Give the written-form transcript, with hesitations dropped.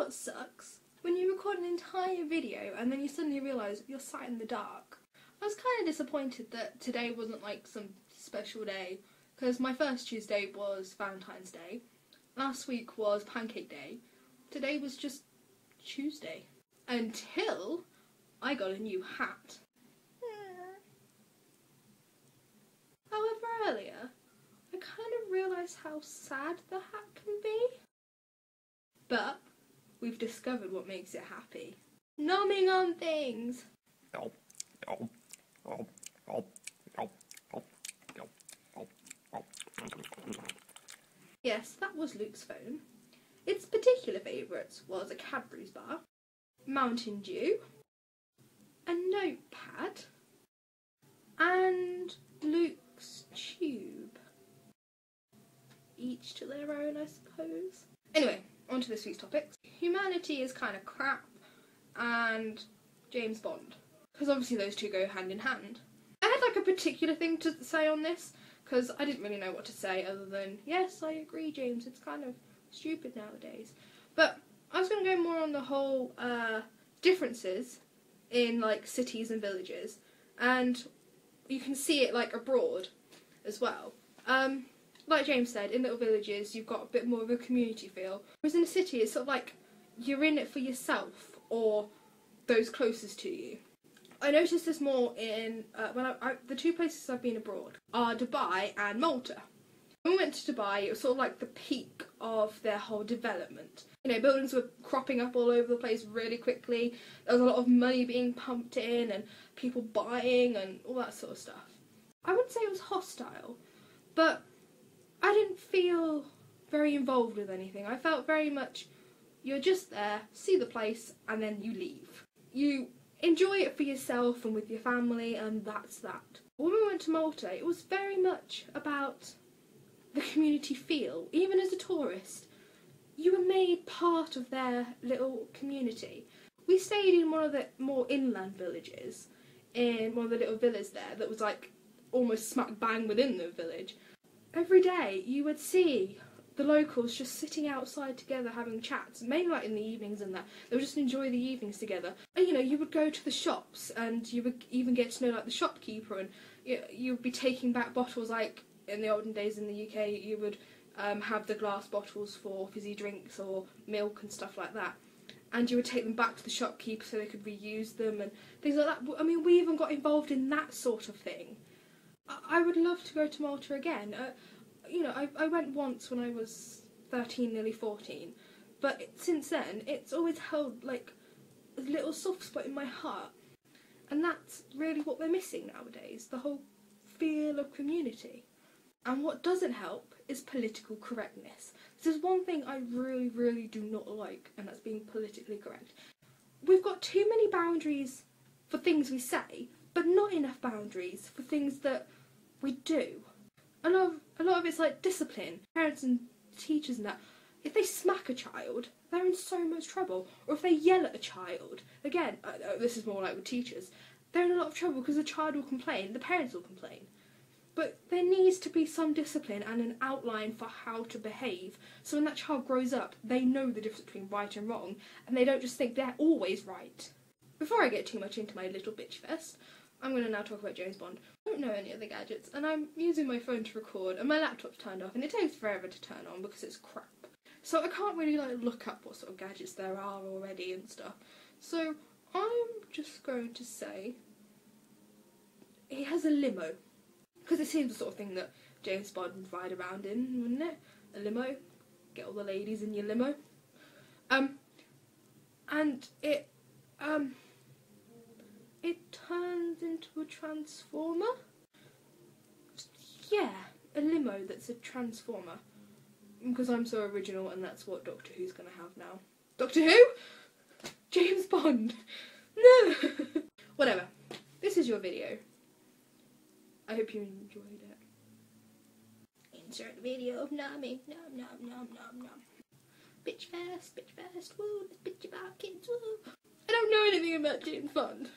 what sucks? When you record an entire video and then you suddenly realise you're sat in the dark. I was kind of disappointed that today wasn't like some special day, because my first Tuesday was Valentine's Day, last week was Pancake Day, today was just Tuesday. Until I got a new hat. However, earlier, I kind of realised how sad the hat can be. But we've discovered what makes it happy. Nomming on things! Yes, that was Luke's phone. Its particular favourites was a Cadbury's bar, Mountain Dew, a notepad, and Luke's tube. Each to their own, I suppose. Anyway, on to this week's topics. Humanity is kind of crap, and James Bond. Because obviously those two go hand in hand. I had like a particular thing to say on this, because I didn't really know what to say other than, yes, I agree, James, it's kind of stupid nowadays. But I was going to go more on the whole differences in like cities and villages, and you can see it like abroad as well. Like James said, in little villages you've got a bit more of a community feel, whereas in a city it's sort of like you're in it for yourself or those closest to you. I noticed this more in the two places I've been abroad are Dubai and Malta. When we went to Dubai, it was sort of like the peak of their whole development. You know, buildings were cropping up all over the place really quickly. There was a lot of money being pumped in and people buying and all that sort of stuff. I wouldn't say it was hostile, but I didn't feel very involved with anything. I felt very much, you're just there, see the place, and then you leave. You enjoy it for yourself and with your family, and that's that. When we went to Malta, it was very much about the community feel. Even as a tourist, you were made part of their little community. We stayed in one of the more inland villages, in one of the little villas there that was like almost smack bang within the village. Every day you would see the locals just sitting outside together having chats, mainly like in the evenings and that. They would just enjoy the evenings together. And you know, you would go to the shops and you would even get to know like the shopkeeper, and you would be taking back bottles like in the olden days in the UK you would have the glass bottles for fizzy drinks or milk and stuff like that. And you would take them back to the shopkeeper so they could reuse them and things like that. I mean, we even got involved in that sort of thing. I would love to go to Malta again. You know, I went once when I was 13, nearly 14, but since then it's always held like a little soft spot in my heart, and that's really what we're missing nowadays, the whole feel of community. And what doesn't help is political correctness. This is one thing I really, really do not like, and that's being politically correct. We've got too many boundaries for things we say, but not enough boundaries for things that we do. A lot of it's like discipline. Parents and teachers and that, if they smack a child, they're in so much trouble. Or if they yell at a child, again, this is more like with teachers, they're in a lot of trouble because the child will complain, the parents will complain. But there needs to be some discipline and an outline for how to behave, so when that child grows up, they know the difference between right and wrong, and they don't just think they're always right. Before I get too much into my little bitch fest, I'm going to now talk about James Bond. I don't know any other gadgets, and I'm using my phone to record, and my laptop's turned off, and it takes forever to turn on because it's crap. So I can't really like look up what sort of gadgets there are already and stuff. So I'm just going to say he has a limo, because it seems the sort of thing that James Bond would ride around in, wouldn't it? A limo, get all the ladies in your limo. And it turns into a transformer? Yeah, a limo that's a transformer. Because I'm so original, and that's what Doctor Who's going to have now. Doctor Who? James Bond! No! Whatever. This is your video. I hope you enjoyed it. Insert video of Nami. Nom nom nom nom nom. Bitch fest, woo, let's bitch about kids, woo. I don't know anything about James Bond.